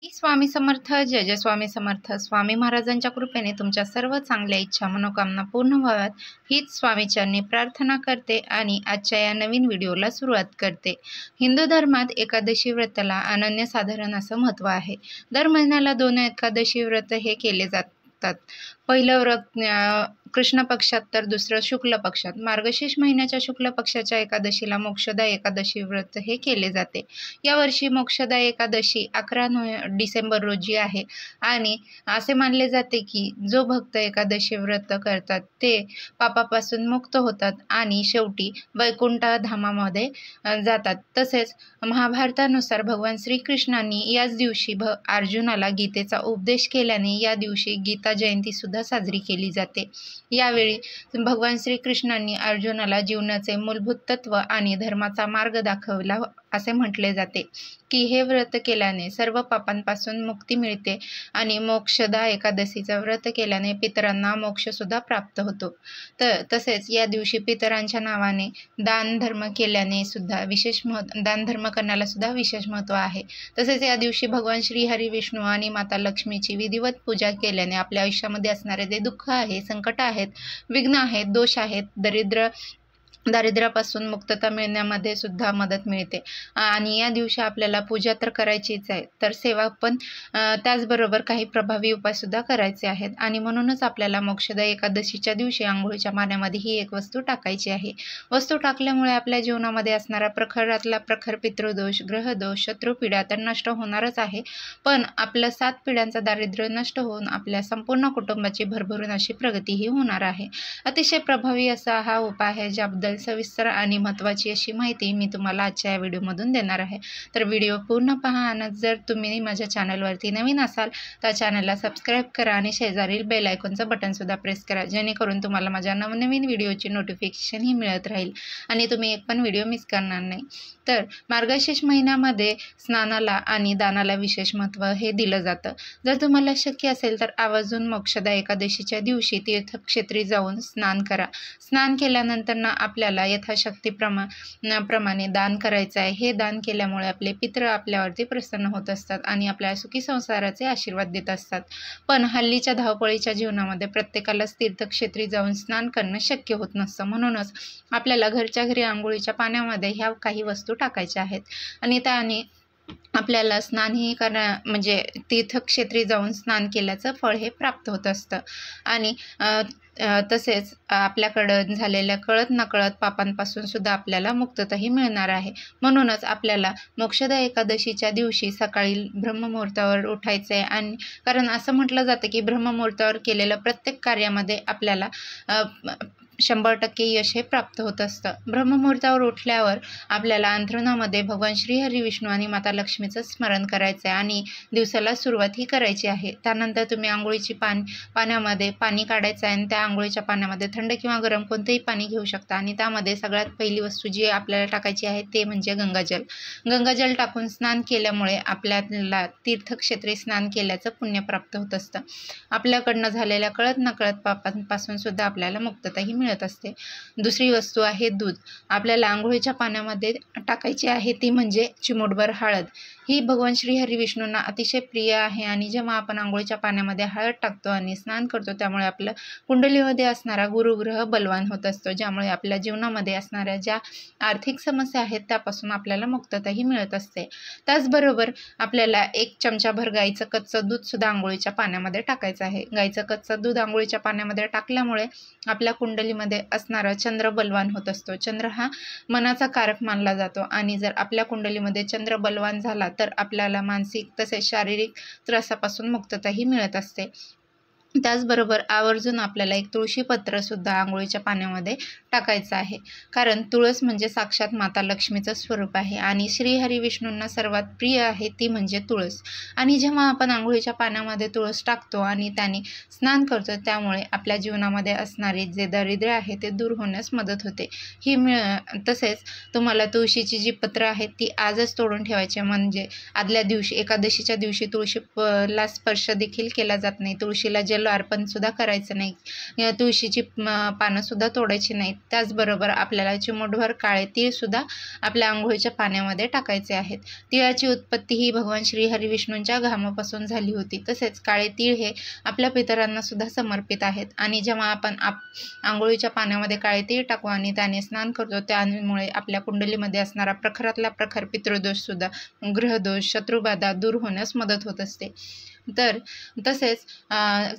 स्वामी समर्थ. जय जय स्वामी समर्थ. स्वामी महाराजांच्या कृपेने तुमच्या सर्व चांगल्या इच्छा मनोकामना पूर्ण व्हाव्यात हीच स्वामीचरणी प्रार्थना करते आणि आजच्या या नवीन व्हिडिओला सुरुवात करते. हिंदू धर्मात एकादशी व्रताला अनन्यसाधारण असं महत्त्व आहे. दर महिन्याला 2 एकादशी व्रत हे केले जातात. पहिलं व्रत कृष्ण पक्षात तर दुसरं शुक्ल पक्षात. मार्गशीर्ष महिन्याच्या शुक्ल पक्षाच्या एकादशीला मोक्षदा एकादशी व्रत हे केले जाते. यावर्षी मोक्षदा एकादशी 11 डिसेंबर रोजी आहे आणि असे मानले जाते की जो भक्त एकादशी व्रत करतात ते पापापासून मुक्त होतात आणि शेवटी वैकुंठ धामामध्ये जातात. तसेच महाभारतानुसार भगवान श्रीकृष्णांनी याच दिवशी अर्जुनाला गीतेचा उपदेश केल्याने या दिवशी गीता जयंती सुद्धा साजरी केली जाते. यावेळी भगवान श्रीकृष्णांनी अर्जुनाला जीवनाचे मूलभूत तत्व आणि धर्माचा मार्ग दाखवला असे म्हटले जाते की हे व्रत केल्याने सर्व पापांपासून मुक्ती मिळते आणि मोक्षदा एकादशीचं व्रत केल्याने पितरांना मोक्षसुद्धा प्राप्त होतो. तसेच या दिवशी पितरांच्या नावाने दान धर्म केल्याने सुद्धा दान धर्म करण्याला सुद्धा विशेष महत्त्व आहे. तसेच या दिवशी भगवान श्री हरी विष्णू आणि माता लक्ष्मीची विधिवत पूजा केल्याने आपल्या आयुष्यामध्ये असणारे जे दुःख आहे, संकट आहेत, विघ्न आहेत, दोष आहेत, दारिद्र्यापासून मुक्तता मिळण्यामध्ये सुद्धा मदत मिळते. आणि या दिवशी आपल्याला पूजा तर करायचीच आहे तर सेवा पण त्याचबरोबर काही प्रभावी उपायसुद्धा करायचे आहेत. आणि म्हणूनच आपल्याला मोक्षदा एकादशीच्या दिवशी आंघोळीच्या पाण्यामध्ये ही एक वस्तू टाकायची आहे. वस्तू टाकल्यामुळे आपल्या जीवनामध्ये असणारा प्रखरातला प्रखर पितृदोष, ग्रहदोष, शत्रुपीडा तर नष्ट होणारच आहे, पण आपलं 7 पिढ्यांचा दारिद्र्य नष्ट होऊन आपल्या संपूर्ण कुटुंबाची भरभरून अशी प्रगतीही होणार आहे. अतिशय प्रभावी असा हा उपाय आहे ज्याबद्दल सविस्तर आणि महत्त्वाची अशी माहिती मी तुम्हाला आजच्या या व्हिडिओमधून देणार आहे. तर व्हिडिओ पूर्ण पहा आणि जर तुम्ही माझ्या चॅनलवरती नवीन असाल तर चॅनलला सबस्क्राईब करा आणि शेजारील बेल आयकॉनचं बटनसुद्धा प्रेस करा, जेणेकरून तुम्हाला माझ्या नवनवीन व्हिडिओची नोटिफिकेशनही मिळत राहील आणि तुम्ही एक पण व्हिडिओ मिस करणार नाही. तर मार्गशीर्ष महिन्यामध्ये स्नानाला आणि दानाला विशेष महत्त्व हे दिलं जातं. जर तुम्हाला शक्य असेल तर आवर्जून मोक्षदा एकादशीच्या दिवशी तीर्थक्षेत्री जाऊन स्नान करा. स्नान केल्यानंतर आपल्याला यथाशक्ती प्रमाणे दान करायचं आहे. हे दान केल्यामुळे आपले पितृ आपल्यावरती प्रसन्न होत असतात आणि आपल्या सुखी संसाराचे आशीर्वाद देत असतात. पण हल्लीच्या धावपळीच्या जीवनामध्ये प्रत्येकालाच तीर्थक्षेत्री जाऊन स्नान करणं शक्य होत नसतं. म्हणूनच आपल्याला घरच्या घरी आंघोळीच्या पाण्यामध्ये ह्या काही वस्तू टाकायच्या आहेत आणि त्याने आपल्याला स्नानही म्हणजे तीर्थक्षेत्री जाऊन स्नान केल्याचं फळ हे प्राप्त होत असतं. आणि तसेच आपल्याकडं झालेल्या कळत नकळत पापांपासून सुद्धा आपल्याला मुक्तताही मिळणार आहे. म्हणूनच आपल्याला मोक्षदा एकादशीच्या दिवशी सकाळी ब्रह्ममुहूर्तावर उठायचं आहे. आणि कारण असं म्हटलं जातं की ब्रह्ममुहूर्तावर केलेलं प्रत्येक कार्यामध्ये आपल्याला 100% यश हे प्राप्त होत असतं. ब्रह्ममुहूर्तावर उठल्यावर आपल्याला अंथरुणामध्ये भगवान श्री हरी विष्णू आणि माता लक्ष्मीचं स्मरण करायचं आहे आणि दिवसाला सुरुवात ही करायची आहे. त्यानंतर तुम्ही आंघोळीची पाण्यामध्ये पाणी काढायचं आहे आणि त्या आंघोळीच्या पाण्यामध्ये थंड किंवा गरम कोणतेही पाणी घेऊ शकता आणि त्यामध्ये सगळ्यात पहिली वस्तू जी आपल्याला टाकायची आहे ते म्हणजे गंगाजल टाकून स्नान केल्यामुळे आपल्याला तीर्थक्षेत्री स्नान केल्याचं पुण्य प्राप्त होत असतं. आपल्याकडनं झालेल्या कळत नकळत पापांपासून सुद्धा आपल्याला मुक्तताही मिळत असते. दुसरी वस्तू आहे दूध. आपल्याला आंघोळीच्या पाण्यामध्ये टाकायची आहे ती म्हणजे चिमूटभर हळद. ही भगवान श्री हरी विष्णूंना अतिशय प्रिय आहे आणि जेव्हा आपण आंघोळीच्या पाण्यामध्ये हळद टाकतो आणि स्नान करतो त्यामुळे आपल्या कुंडलीमध्ये असणारा गुरुग्रह बलवान होत असतो, ज्यामुळे आपल्या जीवनामध्ये असणाऱ्या ज्या आर्थिक समस्या आहेत त्यापासून आपल्याला मुक्तताही मिळत असते. त्याचबरोबर आपल्याला 1 चमचाभर गाईचं कच्चं दूध सुद्धा आंघोळीच्या पाण्यामध्ये टाकायचं आहे. गाईचं कच्चं दूध आंघोळीच्या पाण्यामध्ये टाकल्यामुळे आपल्या कुंडलीमध्ये असणारा चंद्र बलवान होत असतो. चंद्र हा मनाचा कारक मानला जातो आणि जर आपल्या कुंडलीमध्ये चंद्र बलवान झाला तर आपल्याला मानसिक तसेच शारीरिक त्रासापासून मुक्तताही मिळत असते. त्याचबरोबर आवर्जून आपल्याला 1 तुळशीपत्र सुद्धा आंघोळीच्या पाण्यामध्ये टाकायचं आहे. कारण तुळस म्हणजे साक्षात माता लक्ष्मीचं स्वरूप आहे आणि श्रीहरी विष्णूंना सर्वात प्रिय आहे ती म्हणजे तुळस. आणि जेव्हा आपण आंघोळीच्या पाण्यामध्ये तुळस टाकतो आणि त्याने स्नान करतो त्यामुळे आपल्या जीवनामध्ये असणारे जे दारिद्र्य आहे ते दूर होण्यास मदत होते. तसेच तुम्हाला तुळशीची जी पत्र आहेत ती आजच तोडून ठेवायची, म्हणजे आदल्या दिवशी एकादशीच्या दिवशी तुळशीला स्पर्श देखील केला जात नाही. तुळशीला जल फुल अर्पणसुद्धा करायचं नाही, तुळशीची पानंसुद्धा तोडायची नाहीत. त्याचबरोबर आपल्याला चिमूटभर काळे तीळसुद्धा आपल्या आंघोळीच्या पाण्यामध्ये टाकायचे आहेत. तिळाची उत्पत्ती ही भगवान श्रीहरी विष्णूंच्या घामापासून झाली होती. तसेच काळे तीळ हे आपल्या पितरांना सुद्धा समर्पित आहेत. आणि जेव्हा आपण आंघोळीच्या पाण्यामध्ये काळे तीळ टाकू आणि त्याने स्नान करतो, त्यामुळे आपल्या कुंडलीमध्ये असणारा प्रखरातला प्रखर पितृदोषसुद्धा, ग्रहदोष, शत्रुबाधा दूर होण्यास मदत होत असते. तर तसेच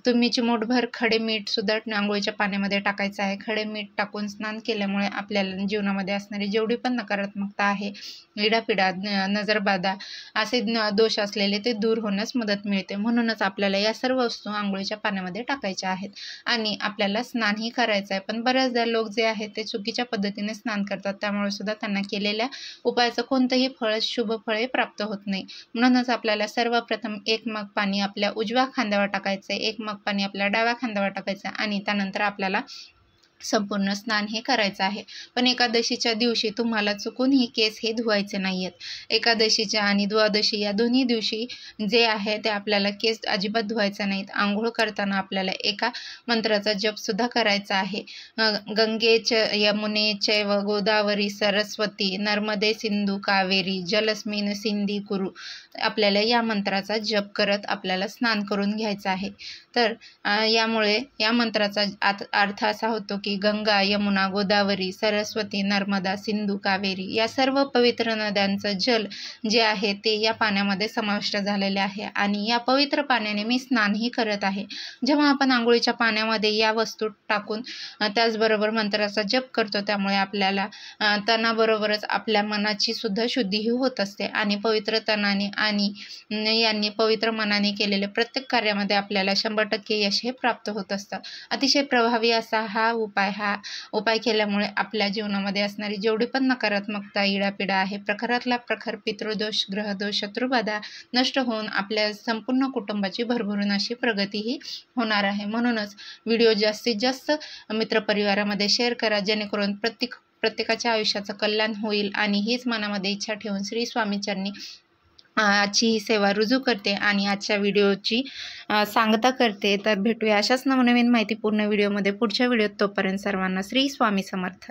तुम्ही चिमूटभर खडे मीठसुद्धा आंघोळीच्या पाण्यामध्ये टाकायचं आहे. खडे मीठ टाकून स्नान केल्यामुळे आपल्याला जीवनामध्ये असणारी जेवढी पण नकारात्मकता आहे, इडापिडा, नजरबाधा असे दोष असलेले ते दूर होण्यास मदत मिळते. म्हणूनच आपल्याला या सर्व वस्तू आंघोळीच्या पाण्यामध्ये टाकायच्या आहेत आणि आपल्याला स्नानही करायचं आहे. पण बऱ्याचदा लोक जे आहेत ते चुकीच्या पद्धतीने स्नान करतात, त्यामुळे सुद्धा त्यांना केलेल्या उपायाचं कोणतंही फळ, शुभ फळे प्राप्त होत नाही. म्हणूनच आपल्याला सर्वप्रथम 1 मग पाणी आपल्या उजव्या खांद्यावर टाकायचं आहे, 1 मग पाणी आपल्या डाव्या खांद्यावर टाकायचं आहे आणि त्यानंतर आपल्याला संपूर्ण स्नान हे करायचं आहे. पण एकादशीच्या दिवशी तुम्हाला चुकूनही केस हे धुवायचे नाही आहेत. एकादशीच्या आणि द्वादशी या दोन्ही दिवशी जे आहे ते आपल्याला केस अजिबात धुवायचे नाहीत. आंघोळ करताना आपल्याला एका मंत्राचा जपसुद्धा करायचा आहे. गंगे च यमुने चैव गोदावरी सरस्वती नर्मदे सिंधू कावेरी जलस्मिन सिंधी कुरु, आपल्याला या मंत्राचा जप करत आपल्याला स्नान करून घ्यायचं आहे. तर यामुळे या मंत्राचा अर्थ असा होतो की गंगा, यमुना, गोदावरी, सरस्वती, नर्मदा, सिंधू, कावेरी या सर्व पवित्र नद्यांचं जल जे आहे ते या पाण्यामध्ये समाविष्ट झालेले आहे आणि या पवित्र पाण्याने मी स्नानही करत आहे. जेव्हा आपण आंघोळीच्या पाण्यामध्ये या वस्तू टाकून त्याचबरोबर मंत्राचा जप करतो, त्यामुळे आपल्याला तनाबरोबरच आपल्या मनाची सुद्धा शुद्धीही होत असते आणि पवित्र तनाने आणि यांनी पवित्र मनाने केलेले प्रत्येक कार्यामध्ये आपल्याला 100% यश हे प्राप्त होत असतं. अतिशय प्रभावी असा हा उपाय केल्यामुळे आपल्या जीवनामध्ये असणारी जेवढी पण नकारात्मकता, इडापिडा आहे, प्रखरातला प्रखर पितृदोष, ग्रहदोष, शत्रुबाधा नष्ट होऊन आपल्या संपूर्ण कुटुंबाची भरभरून अशी प्रगतीही होणार आहे. म्हणूनच व्हिडिओ जास्तीत जास्त मित्रपरिवारामध्ये शेअर करा, जेणेकरून प्रत्येकाच्या आयुष्याचं कल्याण होईल. आणि हीच मनामध्ये इच्छा ठेवून श्री स्वामीचरणी आजची ही सेवा रुजू करते आणि आजच्या व्हिडिओची सांगता करते. तर भेटूया अशाच नवनवीन माहितीपूर्ण व्हिडिओमध्ये पुढच्या व्हिडिओत. तोपर्यंत सर्वांना श्री स्वामी समर्थ.